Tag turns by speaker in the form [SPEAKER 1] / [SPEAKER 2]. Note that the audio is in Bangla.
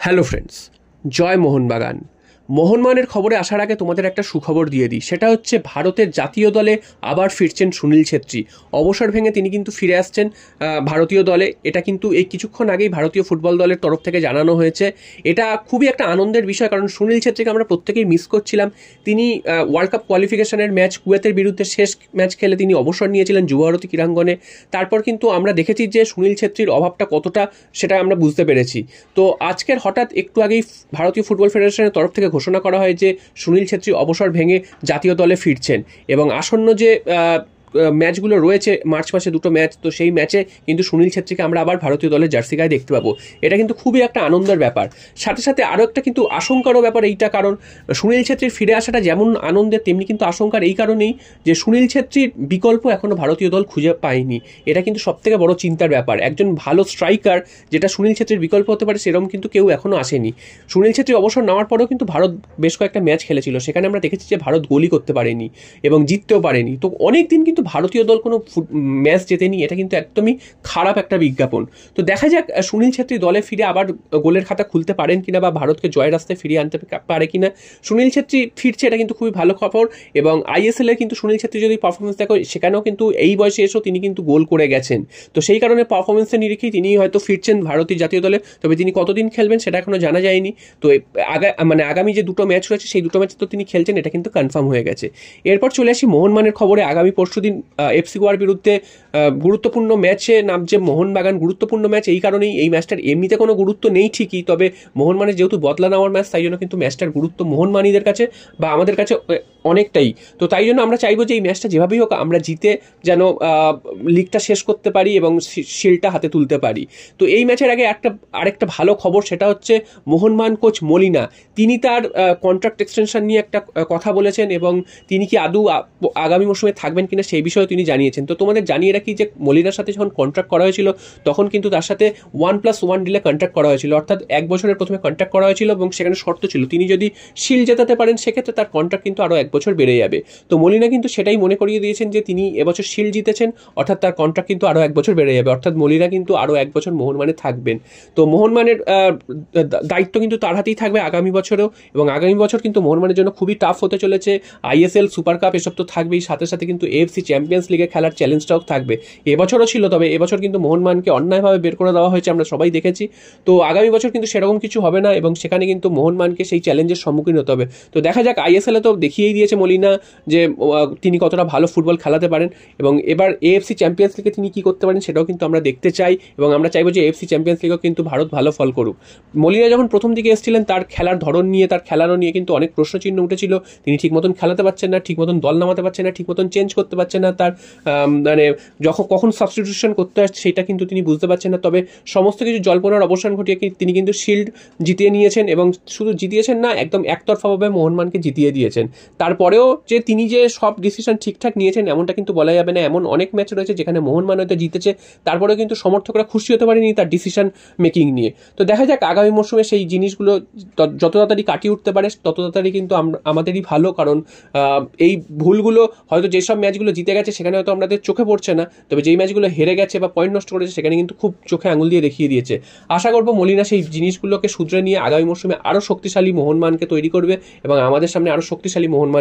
[SPEAKER 1] হ্যালো ফ্রেন্ডস, জয় মোহনবাগান। মোহনবাগানের খবরে আসার আগে তোমাদের একটা সুখবর দিয়ে দিই। সেটা হচ্ছে ভারতের জাতীয় দলে আবার ফিরছেন সুনীল ছেত্রী। অবসর ভেঙে তিনি কিন্তু ফিরে আসছেন ভারতীয় দলে। এটা কিন্তু এই কিছুক্ষণ আগেই ভারতীয় ফুটবল দলের তরফ থেকে জানানো হয়েছে। এটা খুবই একটা আনন্দের বিষয়, কারণ সুনীল ছেত্রীকে আমরা প্রত্যেকেই মিস করছিলাম। তিনি ওয়ার্ল্ড কাপ কোয়ালিফিকেশনের ম্যাচ কুয়েতের বিরুদ্ধে শেষ ম্যাচ খেলে তিনি অবসর নিয়েছিলেন যুবভারতী ক্রীড়াঙ্গনে। তারপর কিন্তু আমরা দেখেছি যে সুনীল ছেত্রীর অভাবটা কতটা, সেটা আমরা বুঝতে পেরেছি। তো আজকের হঠাৎ একটু আগেই ভারতীয় ফুটবল ফেডারেশনের তরফ থেকে ঘোষণা করা হয় যে সুনীল ছেত্রী অবসর ভেঙে জাতীয় দলে ফিরছেন, এবং আসন্ন যে ম্যাচগুলো রয়েছে মার্চ মাসে 2টো ম্যাচ, তো সেই ম্যাচে কিন্তু সুনীল ছেত্রীকে আমরা আবার ভারতীয় দলের জার্সি গায়ে দেখতে পাবো। এটা কিন্তু খুবই একটা আনন্দের ব্যাপার। সাথে সাথে আরও একটা কিন্তু আশঙ্কারও ব্যাপার এইটা, কারণ সুনীল ছেত্রীর ফিরে আসাটা যেমন আনন্দের তেমনি কিন্তু আশঙ্কার এই কারণেই যে সুনীল ছেত্রীর বিকল্প এখনও ভারতীয় দল খুঁজে পায়নি। এটা কিন্তু সবথেকে বড় চিন্তার ব্যাপার। একজন ভালো স্ট্রাইকার যেটা সুনীল ছেত্রীর বিকল্প হতে পারে সেরকম কিন্তু কেউ এখনও আসেনি। সুনীল ছেত্রী অবসর নেওয়ার পরেও কিন্তু ভারত বেশ কয়েকটা ম্যাচ খেলেছিল, সেখানে আমরা দেখেছি যে ভারত গোলই করতে পারেনি এবং জিততেও পারেনি। তো অনেক দিন কিন্তু ভারতীয় দল কোনো ম্যাচ জেতেনি, এটা কিন্তু একদমই খারাপ একটা বিজ্ঞাপন। তো দেখা যাক সুনীল ছেত্রী দলে ফিরে আবার গোলের খাতা খুলতে পারেন কিনা, বা ভারতকে জয়ের রাস্তায় ফিরিয়ে আনতে পারে কিনা। সুনীল ছেত্রী ফিরছে, এটা কিন্তু খুবই ভালো খবর। এবং আইএসএল এ কিন্তু সুনীল ছেত্রী যদি পারফরমেন্স দেখো, সেখানেও কিন্তু এই বয়সে এসেও তিনি কিন্তু গোল করে গেছেন। তো সেই কারণে পারফরমেন্সের নিরিখেই তিনি হয়তো ফিরছেন ভারতীয় জাতীয় দলে। তবে তিনি কতদিন খেলবেন সেটা এখনো জানা যায়নি। তো আগামী যে 2টো ম্যাচ রয়েছে সেই 2টো ম্যাচে তো তিনি খেলছেন, এটা কিন্তু কনফার্ম হয়ে গেছে। এরপর চলে আসি মোহনবাগানের খবরে। আগামী পরশুদিন এফসি গোয়ার বিরুদ্ধে গুরুত্বপূর্ণ ম্যাচে নামছে মোহনবাগান। গুরুত্বপূর্ণ ম্যাচ এই কারণেই, এই ম্যাচটার এমনিতে কোনো গুরুত্ব নেই ঠিকই, তবে মোহনবাগানের যেহেতু বদলা নেওয়ার ম্যাচ, তাই জন্য কিন্তু ম্যাচটার গুরুত্ব মোহনবাগানীদের কাছে বা আমাদের কাছে অনেকটাই। তো তাই জন্য আমরা চাইবো যে এই ম্যাচটা যেভাবেই হোক আমরা জিতে যেন লিগটা শেষ করতে পারি এবং শিল্ডটা হাতে তুলতে পারি। তো এই ম্যাচের আগে আরেকটা ভালো খবর, সেটা হচ্ছে মোহনবাগান কোচ মলিনা তিনি তার কন্ট্রাক্ট এক্সটেনশন নিয়ে একটা কথা বলেছেন, এবং তিনি কি আদৌ আগামী মৌসুমে থাকবেন কিনা সেই বিষয়ে তিনি জানিয়েছেন। তো তোমাদের জানিয়ে রাখি যে মলিনার সাথে যখন কন্ট্রাক্ট করা হয়েছিল তখন কিন্তু তার সাথে 1+1 ডিলে কন্ট্রাক্ট করা হয়েছিল, অর্থাৎ 1 বছরের প্রথমে কন্ট্রাক্ট করা হয়েছিল এবং সেখানে শর্ত ছিল তিনি যদি শিল্ড জেতাতে পারেন সেক্ষেত্রে তার কন্ট্রাক্ট কিন্তু আরও 1 বছর বেড়ে যাবে। তো মলিনা কিন্তু সেটাই মনে করিয়ে দিয়েছেন যে তিনি এবছর শিল্ড জিতেছেন, অর্থাৎ তার কন্ট্রাক্ট কিন্তু আরও 1 বছর বেড়ে যাবে, অর্থাৎ মলিনা কিন্তু আরও 1 বছর মোহনবাগানে থাকবেন। তো মোহনবাগানের দায়িত্ব কিন্তু তার হাতেই থাকবে আগামী বছরেও, এবং আগামী বছর কিন্তু মোহনবাগানের জন্য খুবই টাফ হতে চলেছে। আইএসএল, সুপার কাপ এসব তো থাকবেই, সাথে সাথে কিন্তু এএফসি চ্যাম্পিয়ন্স লিগে খেলার চ্যালেঞ্জটাও থাকবে। এবছরও ছিল, তবে এবছর কিন্তু মোহনবাগানকে অন্যায়ভাবে বের করে দেওয়া হয়েছে, আমরা সবাই দেখেছি। তো আগামী বছর কিন্তু সেরকম কিছু হবে না, এবং সেখানে কিন্তু মোহনবাগানকে সেই চ্যালেঞ্জের সম্মুখীন হতে হবে। তো দেখা যাক, আইএসএল এ তো দেখিয়েই দিয়েছে মলিনা যে তিনি কতটা ভালো ফুটবল খেলাতে পারেন, এবং এবার এএফসি চ্যাম্পিয়ন্স লিগে তিনি কি করতে পারেন সেটাও কিন্তু আমরা দেখতে চাই, এবং আমরা চাইবো যে এএফসি চ্যাম্পিয়ন্স লিগেও কিন্তু ভারত ভালো ফল করুক। মলিনা যখন প্রথম দিকে এসেছিলেন তার খেলার ধরন নিয়ে, তার খেলানো নিয়ে কিন্তু অনেক প্রশ্নচিহ্ন উঠেছিল। তিনি ঠিক মতন খেলাতে পারছেন না, ঠিক মতন দল নামাতে পারছেন না, ঠিক মতন চেঞ্জ করতে পারছেন না, তার মানে কখন সাবস্টিটিউশন করতে আসছে সেটা কিন্তু তিনি বুঝতে পারছেন না। তবে সমস্ত কিছু জল্পনার অবসান ঘটিয়ে তিনি কিন্তু শিল্ড জিতিয়ে নিয়েছেন, এবং শুধু জিতিয়েছেন না, একদম একতরফাভাবে মোহনবাগানকে জিতিয়ে দিয়েছেন। তারপরেও যে তিনি যে সব ডিসিশন ঠিকঠাক নিয়েছেন এমনটা কিন্তু বলা যাবে না। এমন অনেক ম্যাচ রয়েছে যেখানে মোহনবাগান হয়তো জিতেছে, তারপরেও কিন্তু সমর্থকরা খুশি হতে পারেনি তার ডিসিশন মেকিং নিয়ে। তো দেখা যাক আগামী মরশুমে সেই জিনিসগুলো যত তাড়াতাড়ি কাটিয়ে উঠতে পারে তত তাড়াতাড়ি কিন্তু আমাদেরই ভালো, কারণ এই ভুলগুলো হয়তো যেসব ম্যাচগুলো জিতে গেছে সেখানে হয়তো আমাদের চোখে পড়ছে না, তবে যেই ম্যাচগুলো হেরে গেছে বা পয়েন্ট নষ্ট করেছে সেখানে কিন্তু খুব চোখে আঙুল দিয়ে দেখিয়ে দিয়েছে। আশা করবো মলিনা সেই জিনিসগুলোকে শুধরে নিয়ে আগামী মরশুমে আরও শক্তিশালী মোহনবাগানকে তৈরি করবে এবং আমাদের সামনে আরও শক্তিশালী মোহনবাগান